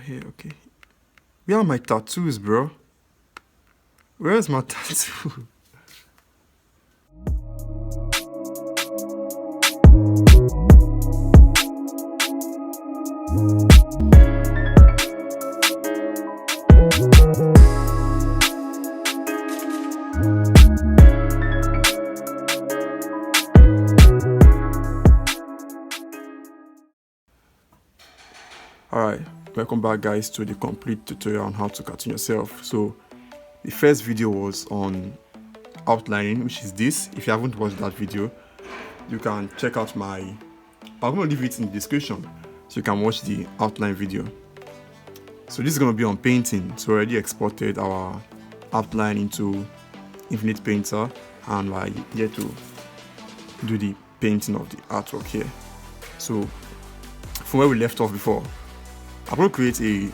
here, okay. Where are my tattoos, bro? Where's my tattoo? Alright, welcome back guys to the complete tutorial on how to cartoon yourself. So the first video was on outlining, which is this. If you haven't watched that video, you can check out I'm going to leave it in the description so you can watch the outline video. So this is going to be on painting. So we already exported our outline into Infinite Painter and we're here to do the painting of the artwork here. So from where we left off before, I'm going to create a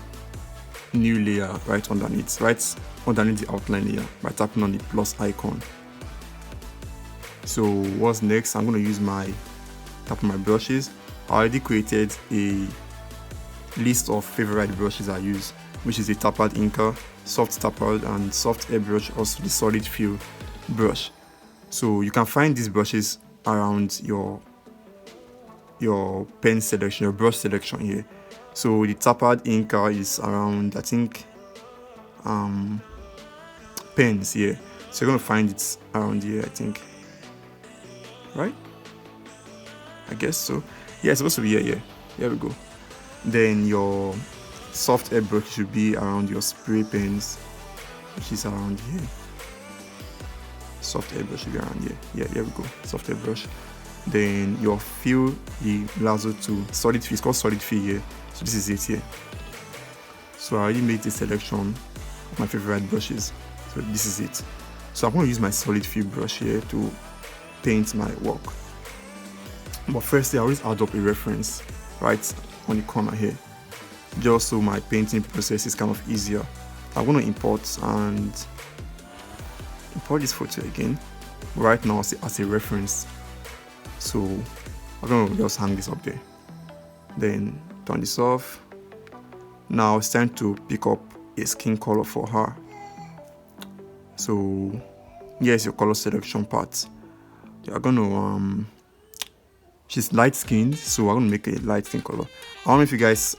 new layer right underneath the outline layer by tapping on the plus icon. So what's next? I'm going to use tap on my brushes. I already created a list of favorite brushes I use, which is a tappad inker, soft tappad, and soft airbrush, also the solid fill brush. So you can find these brushes around your pen selection, your brush selection here. So the tappad inker is around, I think, pens here. So you're going to find it around here, I think. Right? I guess so. Yeah, it's supposed to be here, yeah. Here we go. Then your soft airbrush should be around your spray pens, which is around here. Soft airbrush should be around here. Yeah, here we go. Soft airbrush. Then your fill, the lasso to solid fill, it's called solid fill here. So this is it here. So I already made the selection of my favorite brushes. So this is it. So I'm going to use my solid fill brush here to paint my work. But firstly, I always add up a reference right on the corner here, just so my painting process is kind of easier. I'm going to import this photo again right now as a reference. So I'm going to just hang this up there. Then turn this off. Now it's time to pick up a skin color for her. So here's your color selection part. You're gonna she's light skinned, so I'm gonna make a light skin color. I don't know if you guys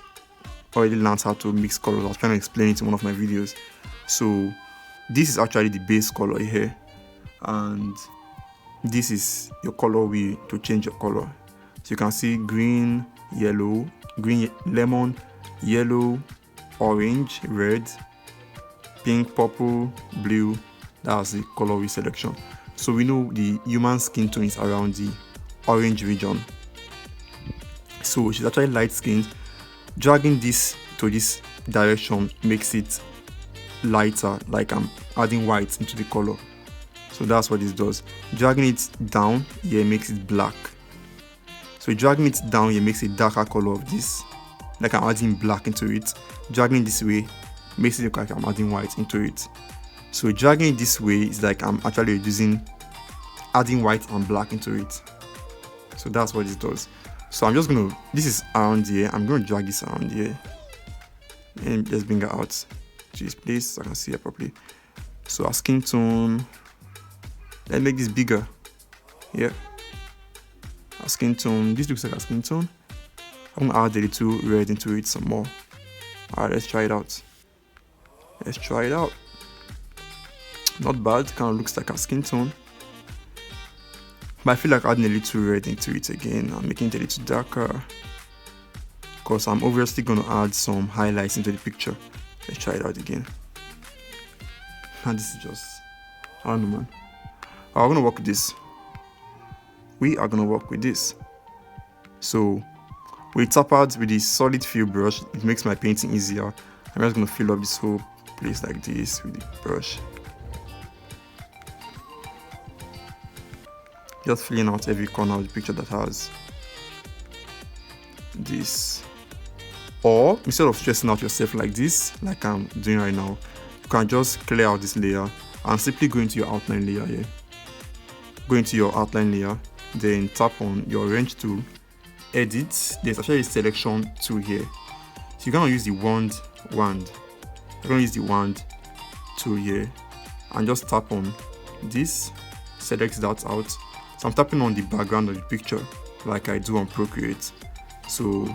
already learned how to mix colors. I was trying to explain it in one of my videos. So this is actually the base color here, and this is your color wheel to change your color. So you can see green, yellow, green, lemon, yellow, orange, red, pink, purple, blue. That's the color wheel selection. So we know the human skin tone is around the orange region. So she's actually light skinned. Dragging this to this direction makes it lighter, like I'm adding white into the color. So that's what this does. Dragging it down here makes it black. So dragging it down here makes a darker color of this, like I'm adding black into it. Dragging it this way makes it look like I'm adding white into it. So dragging it this way is like I'm actually adding white and black into it. So that's what this does. So I'm just going to, this is around here, I'm going to drag this around here. And let's bring it out to this place so I can see it properly. So our skin tone, let's make this bigger. Yeah. Our skin tone, this looks like a skin tone. I'm going to add a little red into it some more. Alright, let's try it out. Let's try it out. Not bad, kind of looks like a skin tone. But I feel like adding a little red into it again and making it a little darker, because I'm obviously going to add some highlights into the picture. Let's try it out again. And this is just, I don't know, man. I'm going to work with this. We are going to work with this. So with tappad with the solid fill brush, it makes my painting easier. I'm just going to fill up this whole place like this with the brush. Just filling out every corner of the picture that has this. Or instead of stressing out yourself like this, like I'm doing right now, you can just clear out this layer and simply go into your outline layer here. Go into your outline layer, then tap on your wrench tool, edit. There's actually a selection tool here. So you're gonna use the wand. You're gonna use the wand tool here and just tap on this, select that out. So I'm tapping on the background of the picture like I do on Procreate. So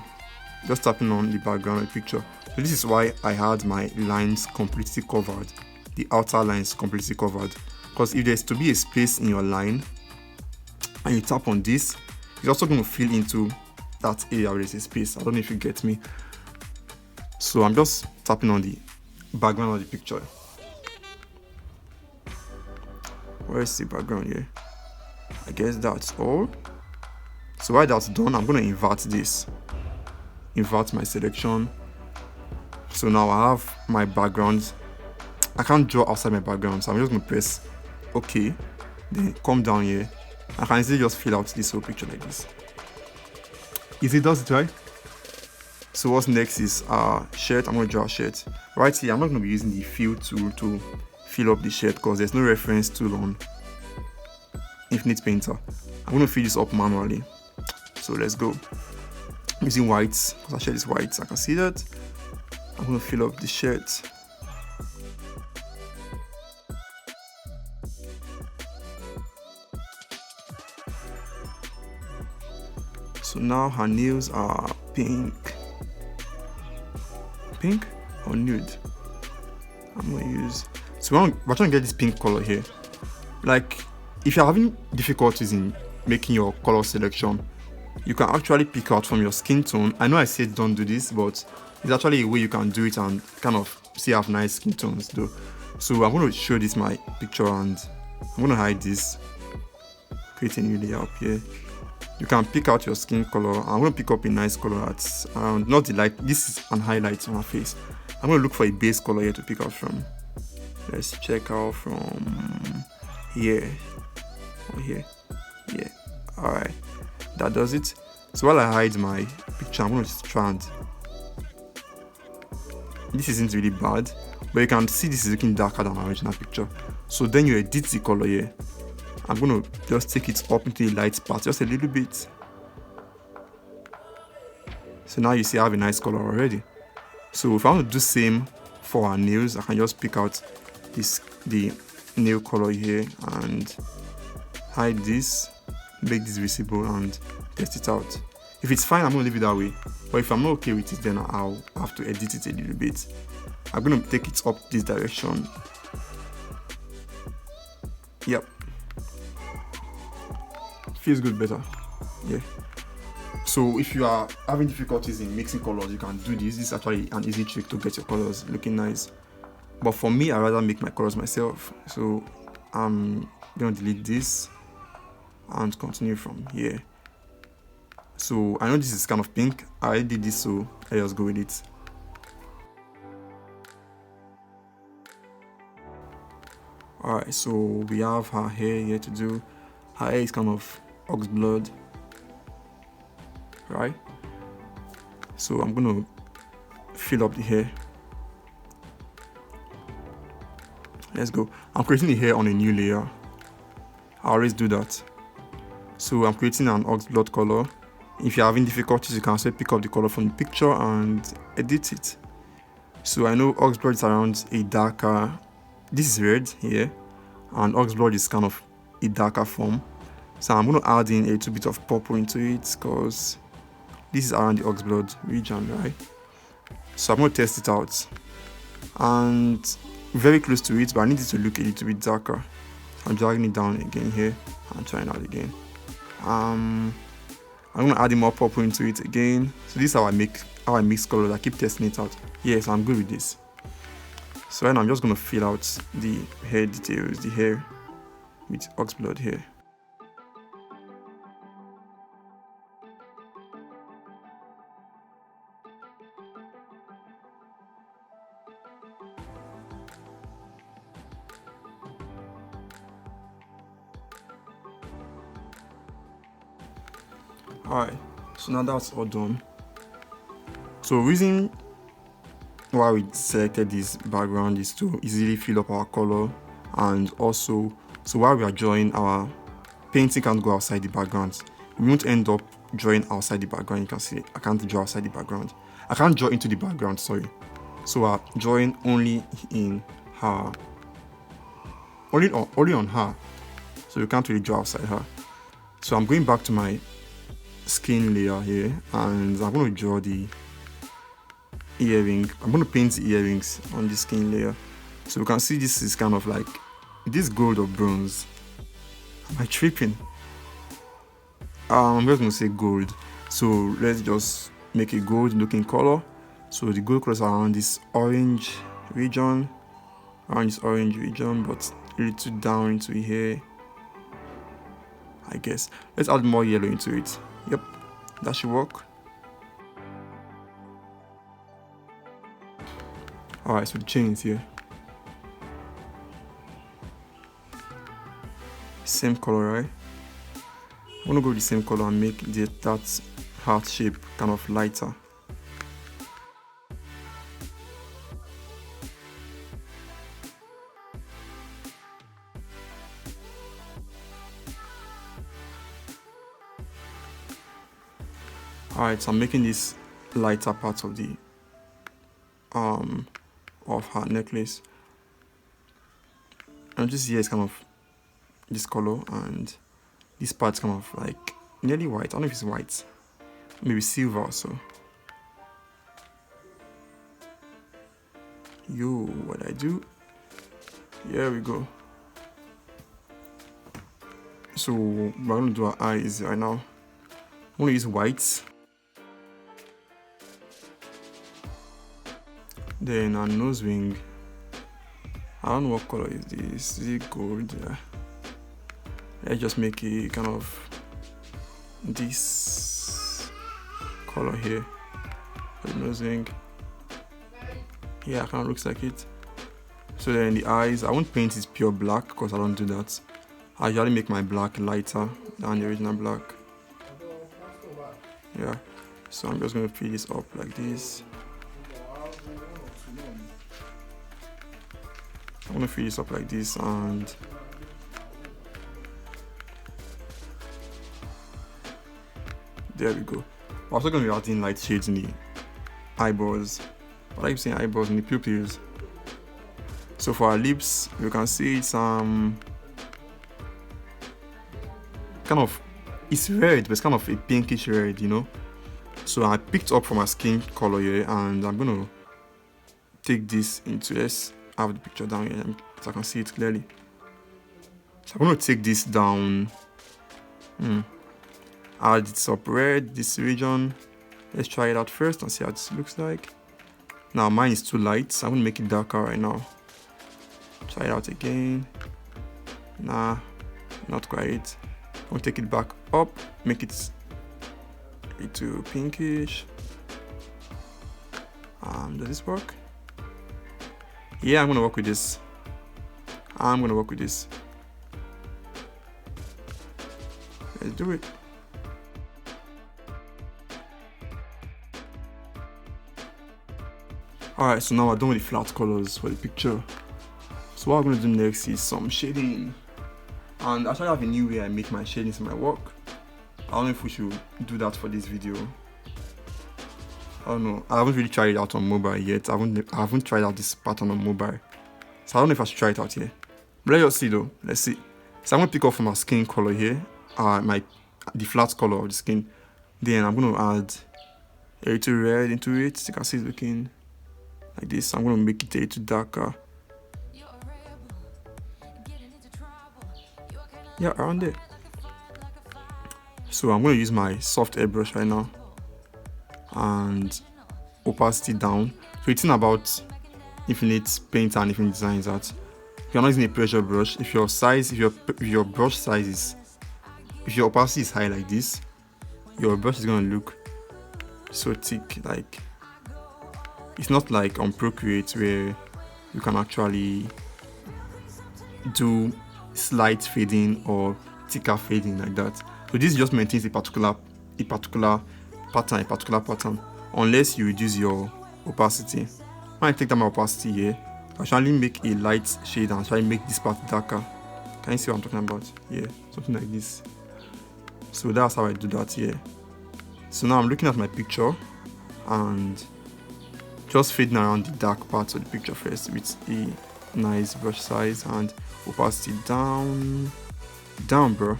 just tapping on the background of the picture. So this is why I had my lines completely covered, the outer lines completely covered, because if there's to be a space in your line and you tap on this, it's also going to fill into that area where there's a space. I don't know if you get me. So I'm just tapping on the background of the picture. Where's the background here? I guess that's all. So while that's done, I'm going to invert this. Invert my selection. So now I have my background. I can't draw outside my background, so I'm just going to press OK. Then come down here. I can easily just fill out this whole picture like this. Easy does it, right? So what's next is shirt. I'm going to draw a shirt. Right here, I'm not going to be using the fill tool to fill up the shirt because there's no reference tool on Infinite Painter. I'm going to fill this up manually. So let's go. I'm using whites because our shirt is white. I can see that. I'm going to fill up the shirt. So now her nails are pink. Pink or nude? I'm gonna use. So we're trying to get this pink color here. Like, if you're having difficulties in making your color selection, you can actually pick out from your skin tone. I know I said don't do this, but it's actually a way you can do it and kind of see have nice skin tones though. So I'm going to show this my picture and I'm going to hide this. Create a new layer up here. You can pick out your skin color. I'm going to pick up a nice color that's around, not the light. This is an highlight on my face. I'm going to look for a base color here to pick out from. Let's check out from here or here. Yeah. All right. That does it. So while I hide my picture, I'm going to try and. This isn't really bad, but you can see this is looking darker than my original picture. So then you edit the color here. I'm going to just take it up into the light part just a little bit. So now you see I have a nice color already. So if I want to do same for our nails, I can just pick out the nail color here and hide this, make this visible and test it out. If it's fine, I'm going to leave it that way. But if I'm not okay with it, then I'll have to edit it a little bit. I'm going to take it up this direction. Yep. Feels good better. Yeah. So if you are having difficulties in mixing colors, you can do this. This is actually an easy trick to get your colors looking nice. But for me, I rather make my colors myself. So I'm going to delete this and continue from here. So I know this is kind of pink. I already did this, so I just go with it. Alright, so we have her hair here to do. Her hair is kind of ox blood, right? So I'm gonna fill up the hair. Let's go. I'm creating the hair on a new layer. I always do that. So I'm creating an ox blood color. If you're having difficulties, you can also pick up the color from the picture and edit it. So I know ox blood is around a darker, this is red here, and ox blood is kind of a darker form. So I'm going to add in a little bit of purple into it because this is around the ox blood region, right? So I'm going to test it out. And very close to it, but I need it to look a little bit darker. I'm dragging it down again here and trying out again. I'm going to add more purple into it again. So this is how I mix colors. I keep testing it out. Yes, I'm good with this. So right now I'm just going to fill out the hair details, the hair with ox blood here. Alright, so now that's all done. So reason why we selected this background is to easily fill up our color, and also so while we are drawing, our painting can't go outside the background. We won't end up drawing outside the background. You can see I can't draw outside the background. I can't draw into the background, sorry. So I'm drawing only in her, only on her. So you can't really draw outside her. So I'm going back to my skin layer here, and I'm going to draw the earring. I'm going to paint the earrings on the skin layer. So you can see this is kind of like this gold or bronze. Am I tripping? I'm just going to say gold. So let's just make a gold looking color. So the gold colors are around this orange region, but a little down into here, I guess. Let's add more yellow into it. Yep, that should work. Alright, so the chain is here. Same color, right? I'm gonna go with the same color and make that heart shape kind of lighter. Alright, so I'm making this lighter part of the of her necklace. And this here is kind of this color, and this part's kind of like nearly white. I don't know if it's white, maybe silver or so. Yo, what I do? Here we go. So we're gonna do our eyes right now. I'm gonna use white. Then our nose ring. I don't know what color is this. Is it gold? Yeah. Let's just make it kind of this color here for the nose ring. Yeah, kind of looks like it. So then the eyes, I won't paint it pure black because I don't do that. I usually make my black lighter than the original black. Yeah, so I'm just going to fill this up like this. I'm going to fill this up like this, and there we go. I'm also going to be adding light shades in the eyeballs. I like saying eyeballs, in the pupils. So for our lips, you can see it's kind of, it's red, but it's kind of a pinkish red, you know. So I picked up from my skin color here, and I'm gonna take this into this. I have the picture down here so I can see it clearly. So I'm gonna take this down. Add it up red, this region. Let's try it out first and see how this looks like. Now mine is too light, so I'm gonna make it darker right now. Try it out again. Nah, not quite. I'm gonna take it back up, make it a little pinkish. Does this work? Yeah, I'm gonna work with this. Let's do it. Alright, so now we're done with the flat colors for the picture. So what I'm going to do next is some shading. And actually I have a new way I make my shadings in my work. I don't know if we should do that for this video. I don't know. I haven't really tried it out on mobile yet. I haven't tried out this pattern on mobile. So I don't know if I should try it out here. But let's just see though. Let's see. So I'm going to pick up from my skin color here. The flat color of the skin. Then I'm going to add a little red into it. You can see it's looking like this. I'm going to make it a little darker. Yeah, around there. So I'm going to use my soft airbrush right now and opacity down. So it's in about Infinite Paint and Infinite Design is that if you're not using a pressure brush, if your brush size is, if your opacity is high like this, your brush is going to look so thick. Like, it's not like on Procreate where you can actually do slight fading or thicker fading like that. So this just maintains a particular pattern unless you reduce your opacity. When I take down my opacity here, I actually make a light shade and try to make this part darker. Can you see what I'm talking about? Yeah, something like this. So that's how I do that here. So now I'm looking at my picture and just fading around the dark parts of the picture first with a nice brush size and opacity down, bro,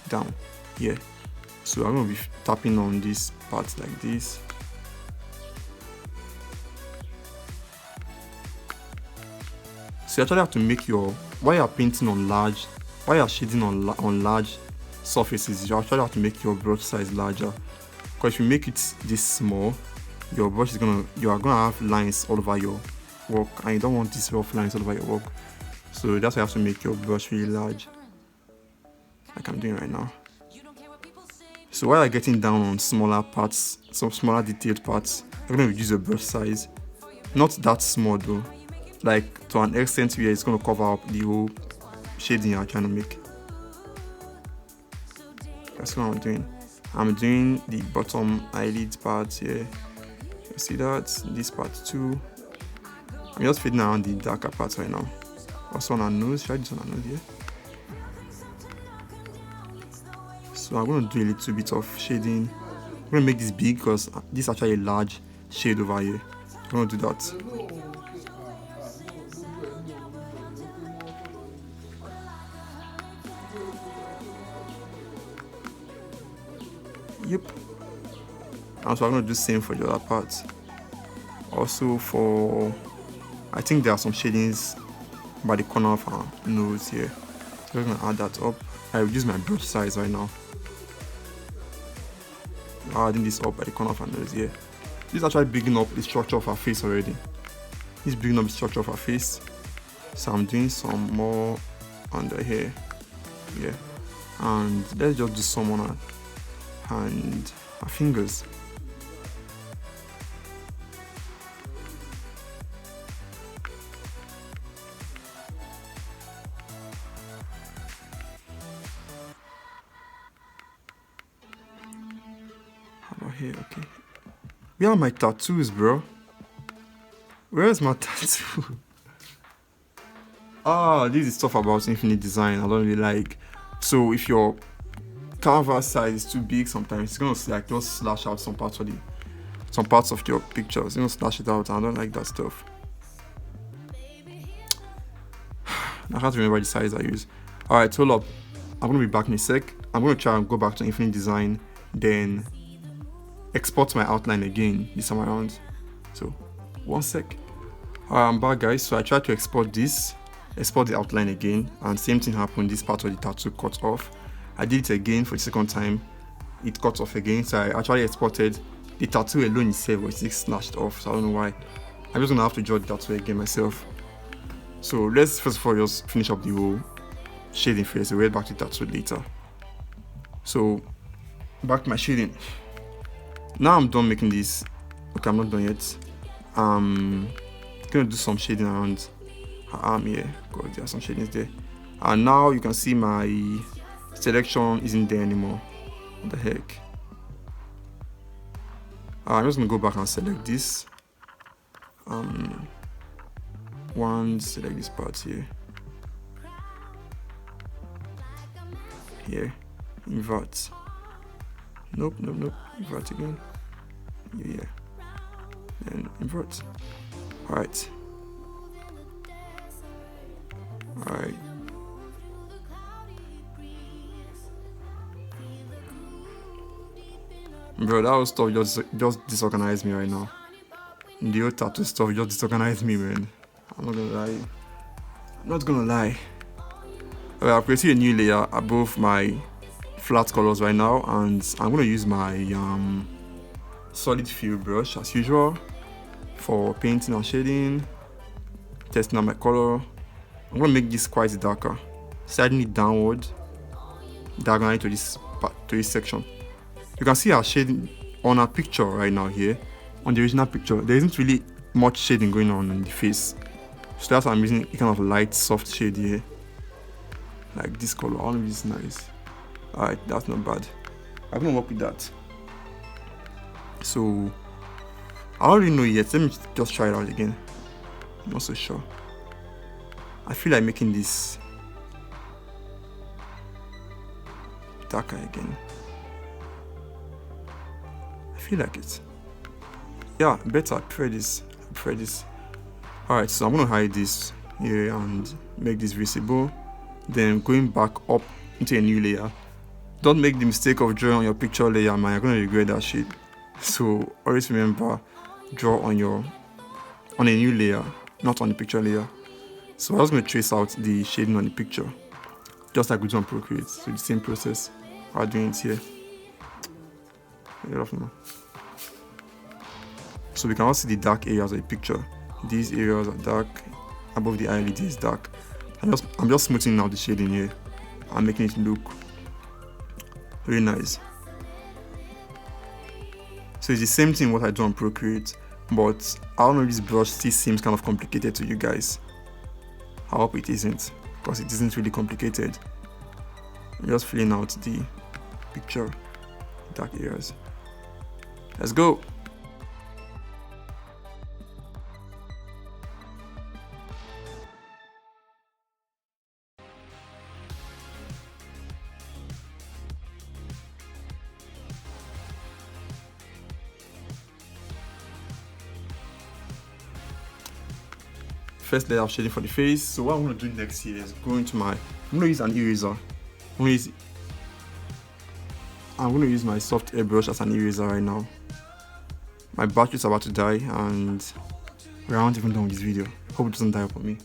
down. Yeah. So I'm gonna be tapping on these parts like this. So you actually have to make your, while you're painting on large, while you're shading on large surfaces, you actually have to make your brush size larger. Because if you make it this small, your brush is you are gonna have lines all over your work, and you don't want these rough lines all over your work. So that's why you have to make your brush really large, like I'm doing right now. So while you're getting down on smaller parts, some smaller detailed parts, you're gonna reduce your brush size. Not that small though, like to an extent where it's gonna cover up the whole shading you're trying to make. That's what I'm doing. I'm doing the bottom eyelid part here. You see that? This part too. I'm just fading around the darker parts right now. Also on our nose. Should I do this on our nose here? So I'm going to do a little bit of shading. I'm going to make this big because this is actually a large shade over here. I'm going to do that. Yep. And so I'm going to do the same for the other part. Also for, I think there are some shadings by the corner of our nose here. So I'm going to add that up. I reduce my brush size right now. Adding this up by the corner of our nose here. This is actually bigging up the structure of our face already. This is bigging up the structure of our face. So I'm doing some more under here. Yeah. And let's just do some on our hand, our fingers. Here, okay. Where are my tattoos, bro? Where's my tattoo? This is stuff about infinite design I don't really like. So if your canvas size is too big, sometimes it's gonna like just slash out some parts of your pictures. You know, slash it out. I don't like that stuff. I can't remember the size I use. Alright, hold up. I'm gonna be back in a sec. I'm gonna try and go back to infinite design, then export my outline again this time around. So 1 sec. I'm back, guys. So I tried to export the outline again, and same thing happened. This part of the tattoo cut off. I did it again for the second time. It cut off again. So I actually exported the tattoo alone itself, but it's slashed off. So I don't know why. I'm just gonna have to draw the tattoo again myself. So let's first of all just finish up the whole shading phase. We'll get back to the tattoo later. So back to my shading. Now I'm done making this. Okay, I'm not done yet. I'm gonna do some shading around her arm here because there are some shadings there. And now you can see my selection isn't there anymore. What the heck? I'm just gonna go back and select this. Select this part here. Here, invert. Nope. Invert again. Yeah. Then invert. Alright. Bro, that whole stuff just disorganized me right now. The old tattoo stuff just disorganized me, man. I'm not gonna lie. Okay, I've created a new layer above my flat colors right now, and I'm gonna use my solid fill brush as usual for painting and shading, testing out my color. I'm gonna make this quite darker, sliding it downward diagonally to this section. You can see our shading on our picture right now here. On the original picture, there isn't really much shading going on in the face, so that's why I'm using a kind of light soft shade here, like this color. All of this is nice. Alright, that's not bad. I'm gonna work with that. So I don't really know yet. Let me just try it out again. I'm not so sure. I feel like making this darker again. I feel like it. Yeah, better. I prefer this. prefer this. Alright, so I'm going to hide this here and make this visible. Then going back up into a new layer. Don't make the mistake of drawing on your picture layer, man. You're going to regret that shit. So always remember, draw on a new layer, not on the picture layer. So I was going to trace out the shading on the picture, just like we do on Procreate. So the same process. I'm doing it here. So we can also see the dark areas of the picture. These areas are dark. Above the eyelid is dark. I'm just smoothing out the shading here and making it look really nice. So it's the same thing what I do on Procreate, but I don't know if this brush still seems kind of complicated to you guys. I hope it isn't, because it isn't really complicated. I'm just filling out the picture, dark areas. Let's go. First layer of shading for the face. So what I'm going to do next here is go into I'm going to use an eraser. I'm going to use my soft airbrush as an eraser right now. My battery is about to die and we aren't even done with this video. Hope it doesn't die upon me.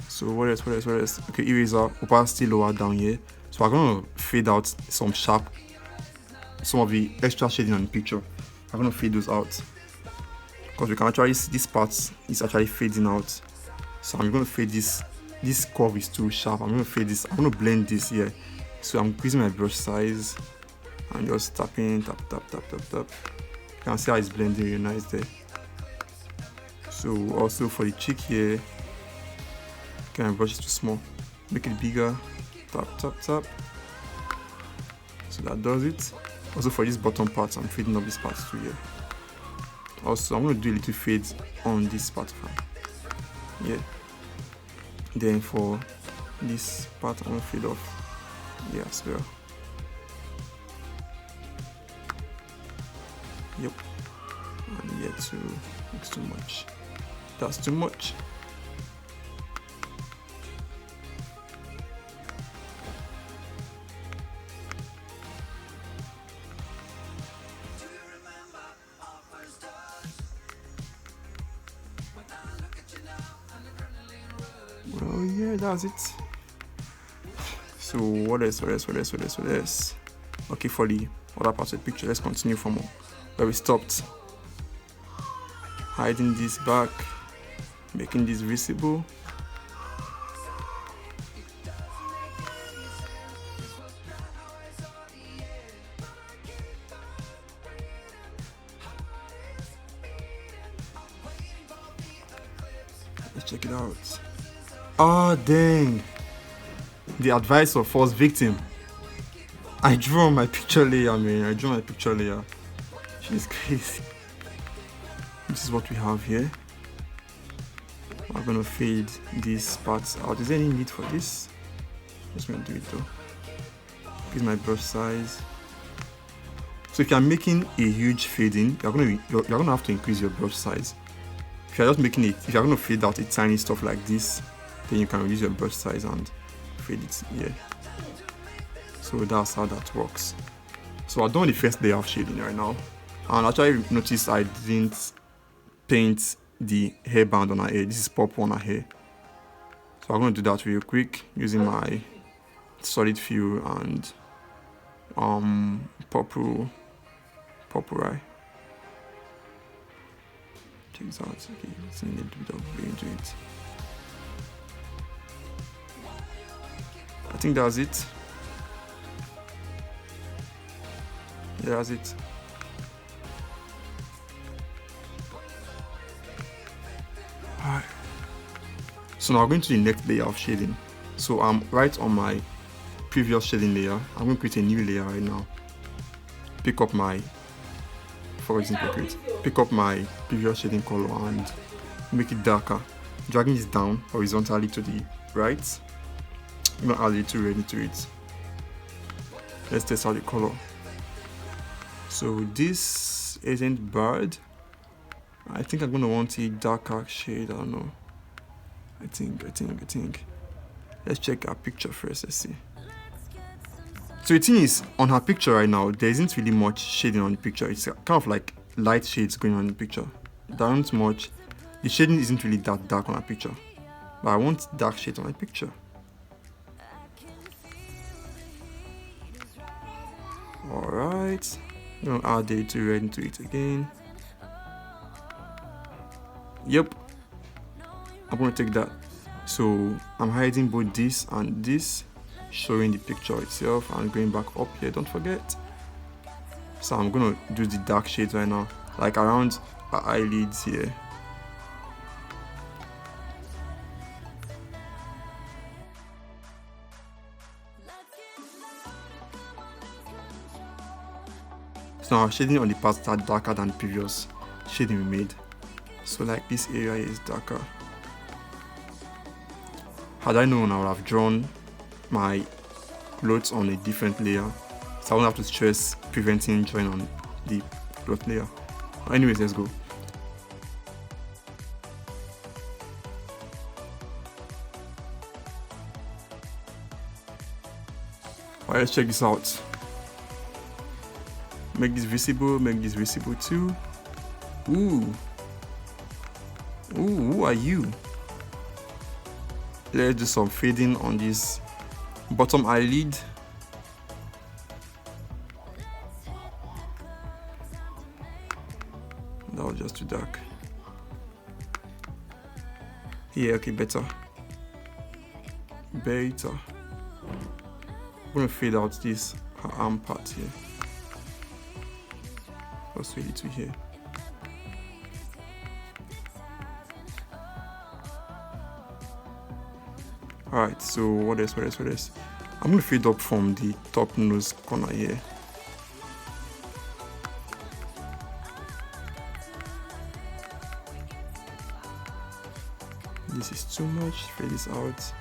So what else? Okay, eraser, opacity lower down here. So I'm going to fade out some of the extra shading on the picture. I'm going to fade those out, because we can actually see this part is actually fading out. So I'm going to fade this curve is too sharp. I'm going to fade this. I'm going to blend this here. So I'm increasing my brush size and just tapping, tap. You can see how it's blending really nice there. So also for the cheek here, okay, my brush is too small. Make it bigger. Tap. So that does it. Also for this bottom part, I'm fading up this part too here. Also, I'm going to do a little fade on this part. Yeah. Then for this part, I'm going to fade off. Yeah, as well. Yep. And yeah, it's too much. That's too much. Well, yeah, that's it. So what else? Okay, for the other part of the picture, let's continue from where we stopped. Hiding this back, making this visible. Let's check it out. Ah, dang. The advice of false victim. I drew on my picture layer, man. She's crazy. This is what we have here. I'm gonna fade these parts out. Is there any need for this? Just gonna do it though. Increase my brush size. So if you're making a huge fading, you're gonna have to increase your brush size. If you're just making it, if you're gonna fade out a tiny stuff like this, then you can reduce your brush size and fade it here. So that's how that works. So I've done the first layer of shading right now, and actually noticed I didn't paint the hairband on her hair. This is purple on her hair. So I'm going to do that real quick using my solid fill and purple eye. Check this out. Okay, let's need a bit of way into it. I think that's it. Yeah, that's it. Alright. So now I'm going to the next layer of shading. So I'm right on my previous shading layer. I'm going to create a new layer right now. Pick up my previous shading color and make it darker. Dragging this down horizontally to the right. I'm going to add a little red into it. Let's test out the color. So this isn't bad. I think I'm gonna want a darker shade. I don't know. I think. Let's check our picture first. Let's see. So the thing is, on her picture right now, there isn't really much shading on the picture. It's kind of like light shades going on in the picture. There aren't much. The shading isn't really that dark on her picture. But I want dark shades on my picture. Alright. I'm gonna add the red into it again. Yep. I'm gonna take that. So I'm hiding both this and this, showing the picture itself and going back up here, don't forget. So I'm gonna do the dark shades right now, like around our eyelids here. So now shading on the parts that are darker than the previous shading we made. So like this area is darker. Had I known, I would have drawn my clothes on a different layer, so I won't have to stress preventing drawing on the cloth layer. Anyways, let's go. Alright, let's check this out. Make this visible too. Ooh, who are you? Let's do some fading on this bottom eyelid. That was just too dark. Yeah, okay, better. I'm gonna fade out this her arm part here. Let's fade it to here. Alright, so what else? I'm gonna fade up from the top nose corner here. This is too much, fade this out.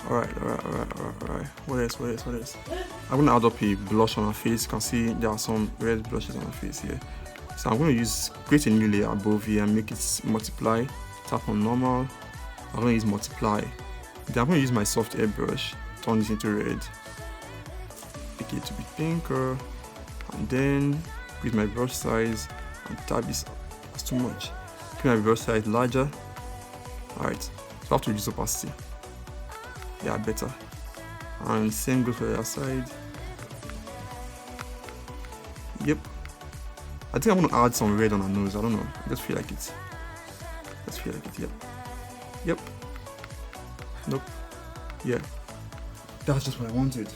Alright. What else? I'm gonna add up a blush on her face. You can see there are some red blushes on her face here. So I'm gonna create a new layer above here and make it multiply. Tap on normal. I'm gonna use multiply. Then I'm gonna use my soft airbrush, turn this into red, make it a bit pinker, and then with my brush size and tab this. That's too much. Make my brush size larger. Alright, so I have to reduce opacity. Yeah, better. And same goes for the other side. Yep. I think I'm gonna add some red on her nose. I don't know. I just feel like it. Yep. Nope. Yeah. That's just what I wanted.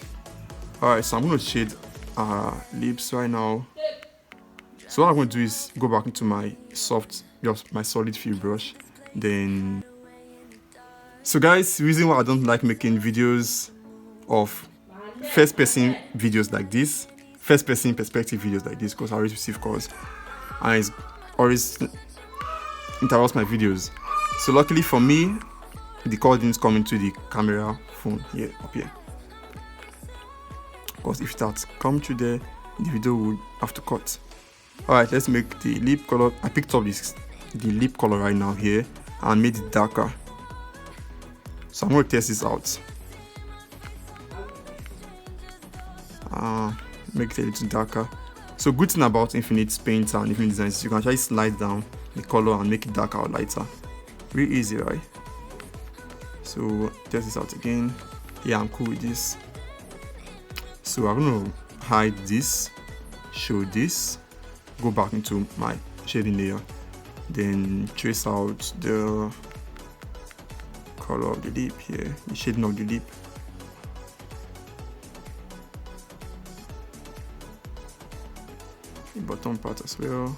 Alright, so I'm gonna shade her lips right now. So what I'm gonna do is go back into my my solid fill brush. Then so guys, the reason why I don't like making videos of first person videos like this, first person perspective videos like this, because I always receive calls and it's always interrupts my videos. So luckily for me, the call didn't come into the camera phone here, up here. Because if that come through there, the video would have to cut. Alright, let's make the lip color. I picked up the lip color right now here and made it darker. So I'm going to test this out. Make it a little darker. So good thing about Infinite Paint and Infinite Design is you can actually slide down the color and make it darker or lighter. Really easy, right? So test this out again. Yeah, I'm cool with this. So I'm going to hide this, show this, go back into my shading layer, then trace out the color of the lip here, the shading of the lip. The bottom part as well.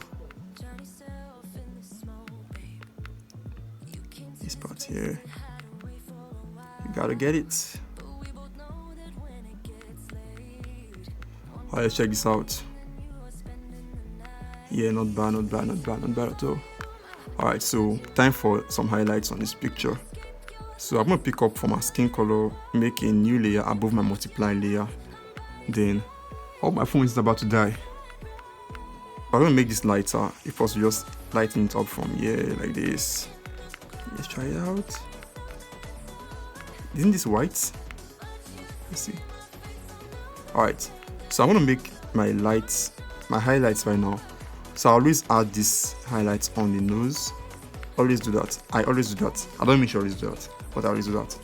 This part here. You gotta get it. Alright, let's check this out. Yeah, not bad at all. Alright, so time for some highlights on this picture. So I'm gonna pick up from my skin color, make a new layer above my multiply layer. Then, oh, my phone is about to die. I'm gonna make this lighter. If possible, just lighten it up from here like this. Let's try it out. Isn't this white? Let's see. Alright, so I'm gonna make my highlights right now. So I always add this highlights on the nose. Always do that. I always do that. I don't make sure I always do that, but I always do that.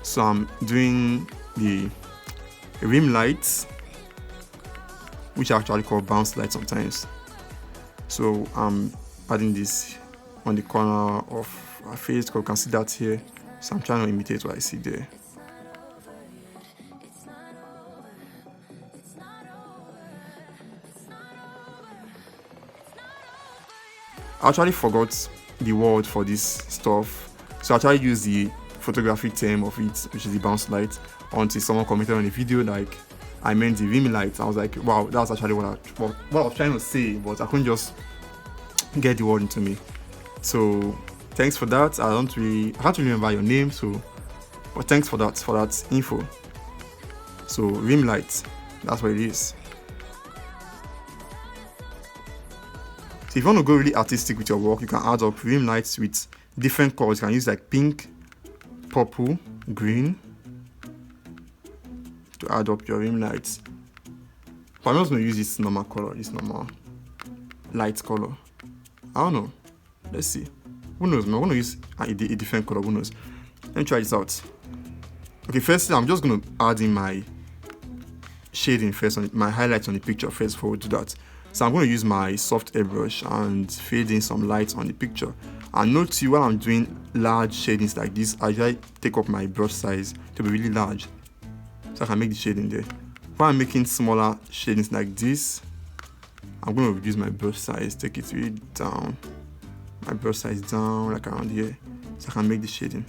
So I'm doing the rim lights, which I actually call bounce lights sometimes. So I'm adding this on the corner of our face, because you can see that here. So I'm trying to imitate what I see there. I actually forgot the word for this stuff, so I actually use the photography term of it, which is the bounce light, until someone commented on the video like I meant the rim light. I was like, wow, that's actually what I was trying to say, but I couldn't just get the word into me. So thanks for that. I can't really remember your name, so but thanks for that info. So rim light, that's what it is. So if you want to go really artistic with your work, you can add up rim lights with different colors. You can use like pink, purple, green to add up your rim lights. But I'm just going to use this normal color, this normal light color. I don't know. Let's see. Who knows? I'm going to use a different color. Who knows? Let me try this out. Okay, firstly, I'm just going to add in my shading first, on my highlights on the picture first before we do that. So I'm going to use my soft airbrush and fade in some lights on the picture. And note too, while I'm doing large shadings like this, I try to take up my brush size to be really large, so I can make the shading there. While I'm making smaller shadings like this, I'm going to reduce my brush size, take it really down. My brush size down, like around here, so I can make the shading.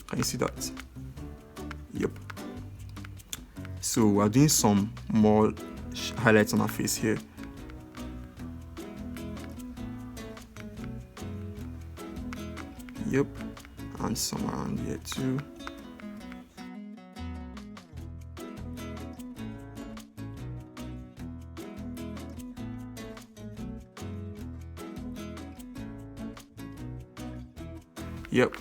Can you see that? Yep. So we're doing some more highlights on our face here. Yep, and some around here too. Yep.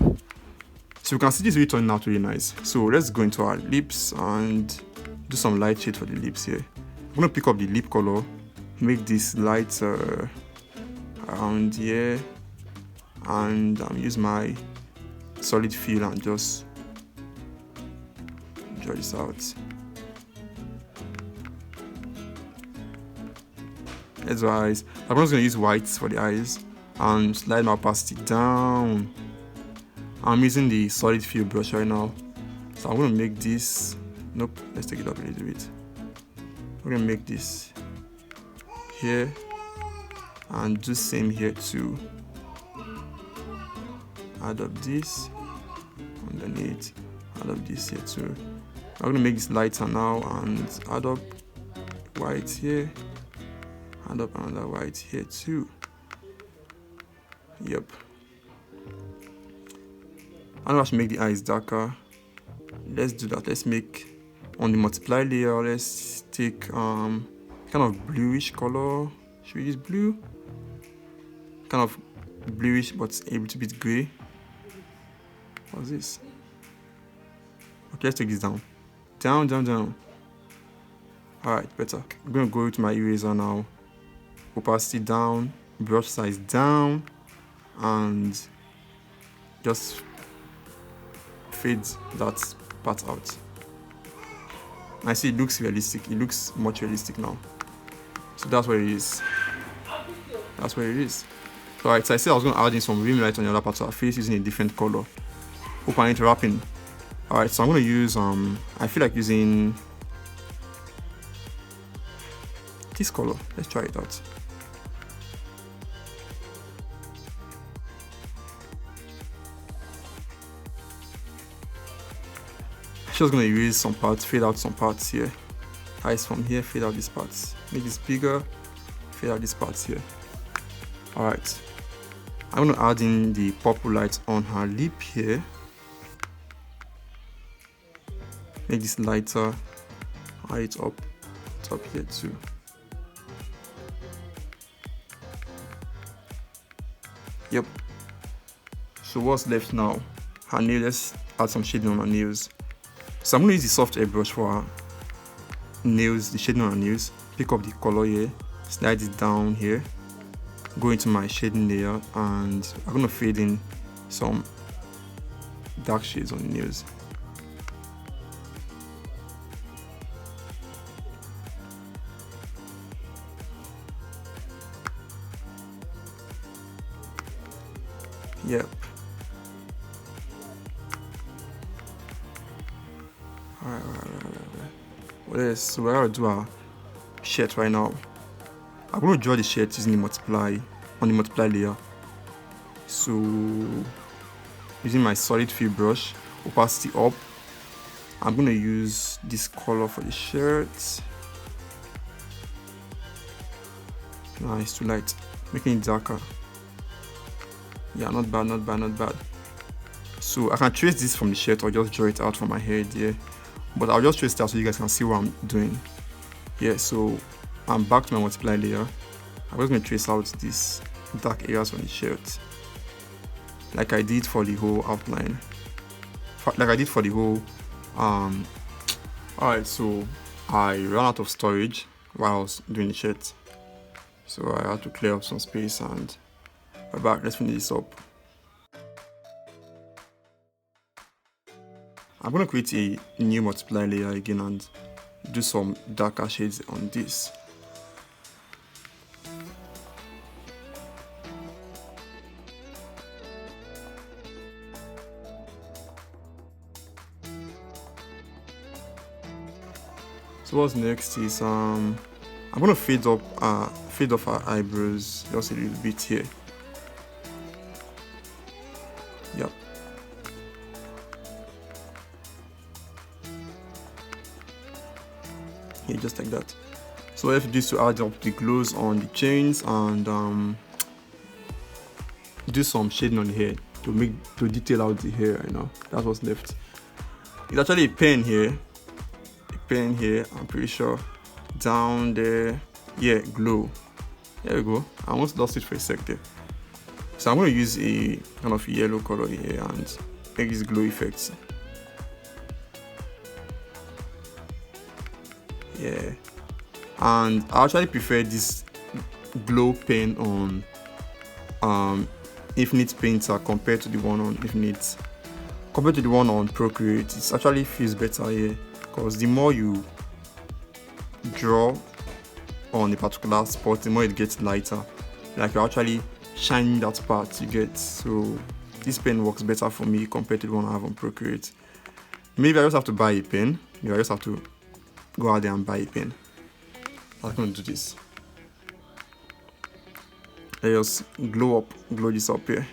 So you can see this really turning out really nice. So let's go into our lips and do some light shade for the lips here. I'm gonna pick up the lip color, make this lighter around here, and use my solid fill and just draw this out. That's why I'm just gonna use whites for the eyes and slide my opacity down. I'm using the solid fill brush right now, so I'm gonna make this. Nope, let's take it up a little bit. We're gonna make this here and do same here too. Add up this underneath, add up this here too. I'm gonna make this lighter now and add up white here, add up another white here too. Yep. I know I should make the eyes darker. Let's do that. Let's make on the multiply layer, let's take kind of bluish color. Should we use blue? Kind of bluish but a little bit gray. What's this? Okay, let's take this down. Down, down, down. Alright, better. I'm gonna go to my eraser now. Opacity down, brush size down, and just fade that part out. I see it looks realistic. It looks much realistic now. So that's what it is. That's what it is. Alright, so I said I was going to add in some rim light on the other part of our face using a different color. Hope I'm interrupting. Alright, so I'm going to use, I feel like using this color. Let's try it out. Just gonna erase some parts, fade out some parts here. Eyes from here, fade out these parts. Make this bigger, fade out these parts here. Alright. I'm gonna add in the purple light on her lip here. Make this lighter, add it up top here too. Yep. So what's left now? Her nail, let's add some shading on her nails. So I'm going to use the soft airbrush for her nails, the shading on her nails. Pick up the color here, slide it down here, go into my shading layer, and I'm going to fade in some dark shades on the nails. Yep. Alright. What else? So we're going to do our shirt right now. I'm going to draw the shirt using the multiply on the multiply layer. So using my solid fill brush, opacity up, I'm going to use this color for the shirt. Nah, it's too light, making it darker. Yeah, not bad. So I can trace this from the shirt or just draw it out from my head, yeah. But I'll just trace it out so you guys can see what I'm doing. Yeah, so I'm back to my multiply layer. I'm just going to trace out these dark areas on the shirt, like I did for the whole outline, like I did for the whole Alright, so I ran out of storage while I was doing the shirt, so I had to clear up some space, and we're back. Let's finish this up. I'm going to create a new multiply layer again and do some darker shades on this. So what's next is I'm going to fade off our eyebrows just a little bit here. Yep. Yeah, just like that. So I have to do is to add up the glows on the chains and do some shading on the hair to detail out the hair. You know, that's what's left. It's actually a pen here. I'm pretty sure. Down there, yeah, glow. There we go. I almost lost it for a sec there. So I'm going to use a kind of yellow color here and make this glow effects. Yeah, and I actually prefer this glow pen on Infinite Painter compared to the one on Procreate. It actually feels better here, because the more you draw on a particular spot, the more it gets lighter, like you're actually shining that part you get. So this pen works better for me compared to the one I have on Procreate. Maybe I just have to buy a pen. Maybe I just have to go out there and buy a pen. I'm going to do this. Let's glow this up here.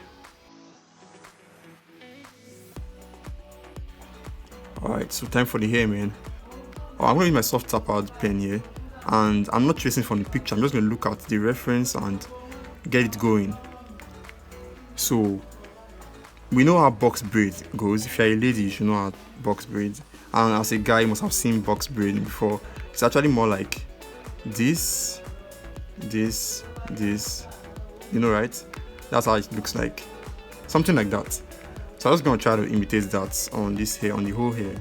Alright, so time for the hair, man. I'm going to use my soft tapped pen here, and I'm not tracing from the picture. I'm just going to look at the reference and get it going. So we know how box braid goes. If you're a lady, you should know how box braid. And as a guy, you must have seen box braiding before. It's actually more like this, you know, right? That's how it looks like. Something like that. So I'm just going to try to imitate that on this hair, on the whole hair.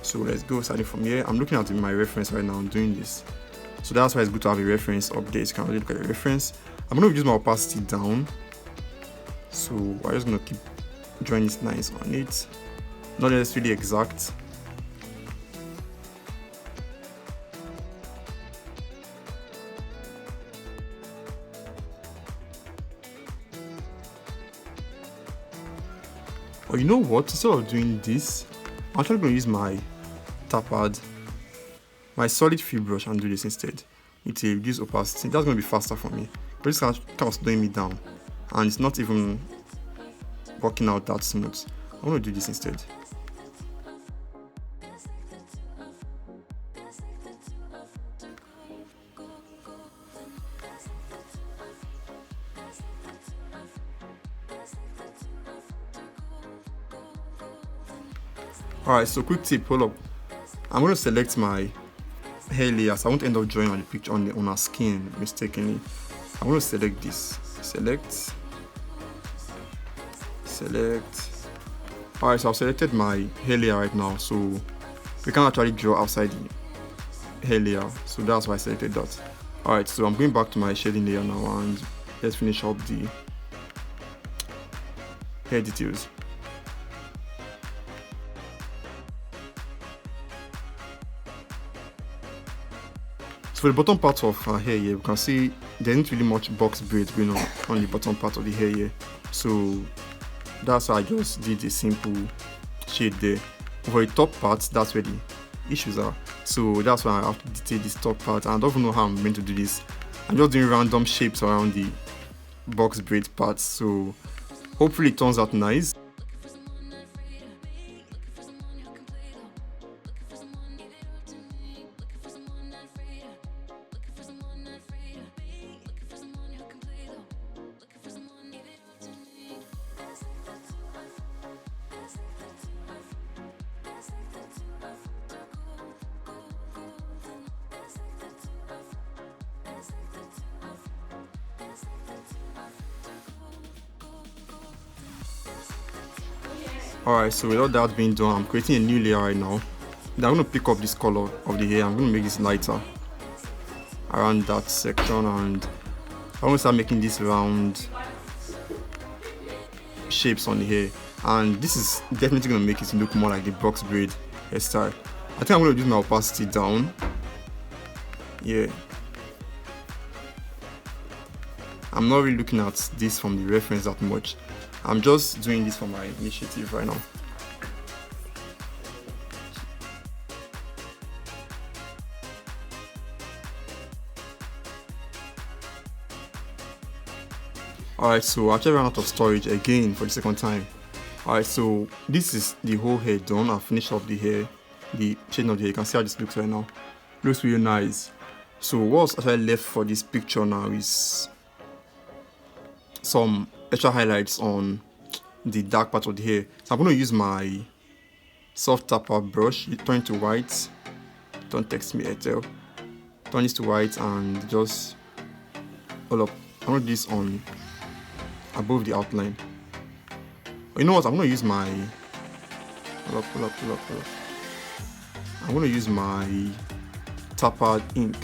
So let's go starting from here. I'm looking at my reference right now. I'm doing this. So that's why it's good to have a reference up there. You can really look at the reference. I'm going to reduce my opacity down. So I'm just going to keep drawing these lines on it. Not necessarily exact. Or you know what? Instead of doing this, I'm actually going to use my tapped, my solid fill brush, and do this instead. It will reduce opacity. That's going to be faster for me. But it's kind of slowing me down, and it's not even working out that smooth. I'm going to do this instead. Alright, so quick tip, hold up. I'm going to select my hair layers. I won't end up drawing on the picture on our skin mistakenly. I'm going to select this. select. Alright, so I've selected my hair layer right now, so we can actually draw outside the hair layer, so that's why I selected that. Alright, so I'm going back to my shading layer now, and let's finish up the hair details. So for the bottom part of her hair here, we can see there isn't really much box braid going on the bottom part of the hair here. So that's why I just did a simple shade there. For the top part, that's where the issues are. So that's why I have to detail this top part. And I don't even know how I'm going to do this. I'm just doing random shapes around the box braid parts. So hopefully it turns out nice. Alright, so with all that being done, I'm creating a new layer right now. Then I'm going to pick up this color of the hair. I'm going to make this lighter around that section, and I'm going to start making these round shapes on the hair. And this is definitely going to make it look more like the box braid hairstyle. I think I'm going to use my opacity down. Yeah. I'm not really looking at this from the reference that much. I'm just doing this for my initiative right now. Alright, so I actually ran out of storage again for the second time. Alright, so this is the whole hair done. I finished off the hair, the shading of the hair. You can see how this looks right now. Looks really nice. So what's actually left for this picture now is some extra highlights on the dark part of the hair. So I'm going to use my soft tapper brush, turn it to white. Don't text me, Etel. Turn this to white and just hold up. I'm going to do this on above the outline. You know what? I'm going to use my hold up. I'm going to use my tapper ink.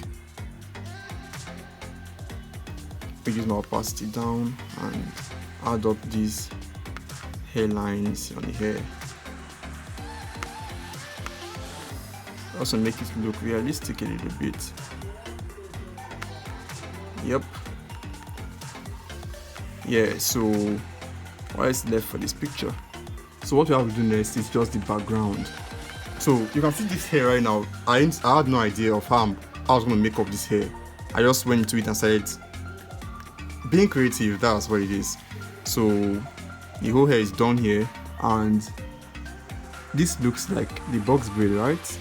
Use my opacity down and add up these hairlines on the hair. Also make it look realistic a little bit. Yep. Yeah, so what is left for this picture? So what we have to do next is just the background. So you can see this hair right now. I had no idea of how I was going to make up this hair. I just went into it and started being creative. That's what it is. So the whole hair is done here, and this looks like the box braid, right?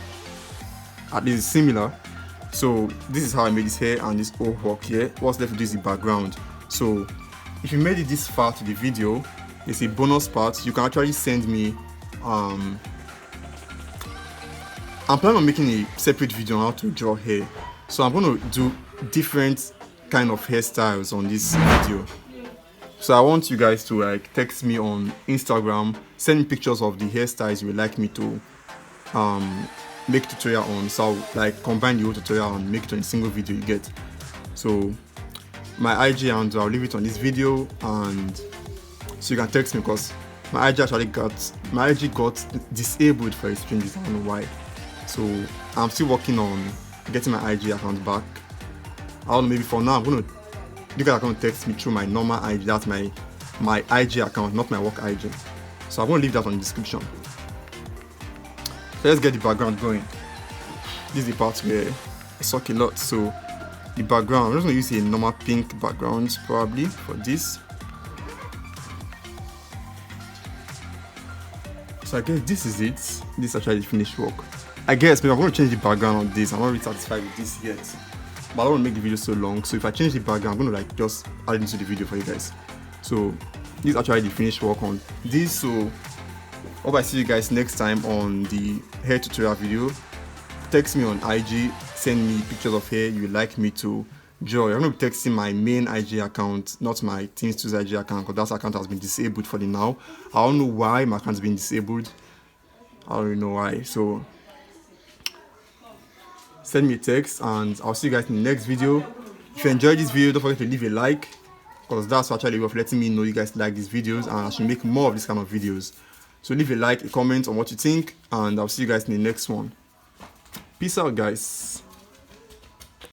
At least similar. So this is how I made this hair and this whole work here. What's left to do is the background. So if you made it this far to the video, there's a bonus part. You can actually send me I'm planning on making a separate video on how to draw hair. So I'm going to do different kind of hairstyles on this video. So I want you guys to like text me on Instagram, send me pictures of the hairstyles you would like me to make tutorial on. So I'll like combine the whole tutorial and make it on a single video you get. So my IG handle, I'll leave it on this video, and so you can text me because my IG got disabled for its changes. I don't know why. So I'm still working on getting my IG account back. I don't know, maybe for now you guys are going to text me through my normal IG. That's my IG account, not my work IG. So I'm going to leave that on the description. So let's get the background going. This is the part where I suck a lot. So the background, I'm just going to use a normal pink background probably for this. So I guess this is it. This is actually the finished work. I guess maybe I'm going to change the background on this. I'm not really satisfied with this yet, but I don't want to make the video so long. So if I change the background, I'm going to like just add it into the video for you guys. So this is actually the finished work on this. So hope I see you guys next time on the hair tutorial video. Text me on IG, send me pictures of hair you would like me to Joy, I'm going to be texting my main IG account, not my Teams 2's IG account, because that account has been disabled for the now. I don't know why my account's been disabled. I don't know why. So send me a text and I'll see you guys in the next video. If you enjoyed this video, don't forget to leave a like, because that's actually worth letting me know you guys like these videos and I should make more of this kind of videos. So leave a like, a comment on what you think, and I'll see you guys in the next one. Peace out, guys.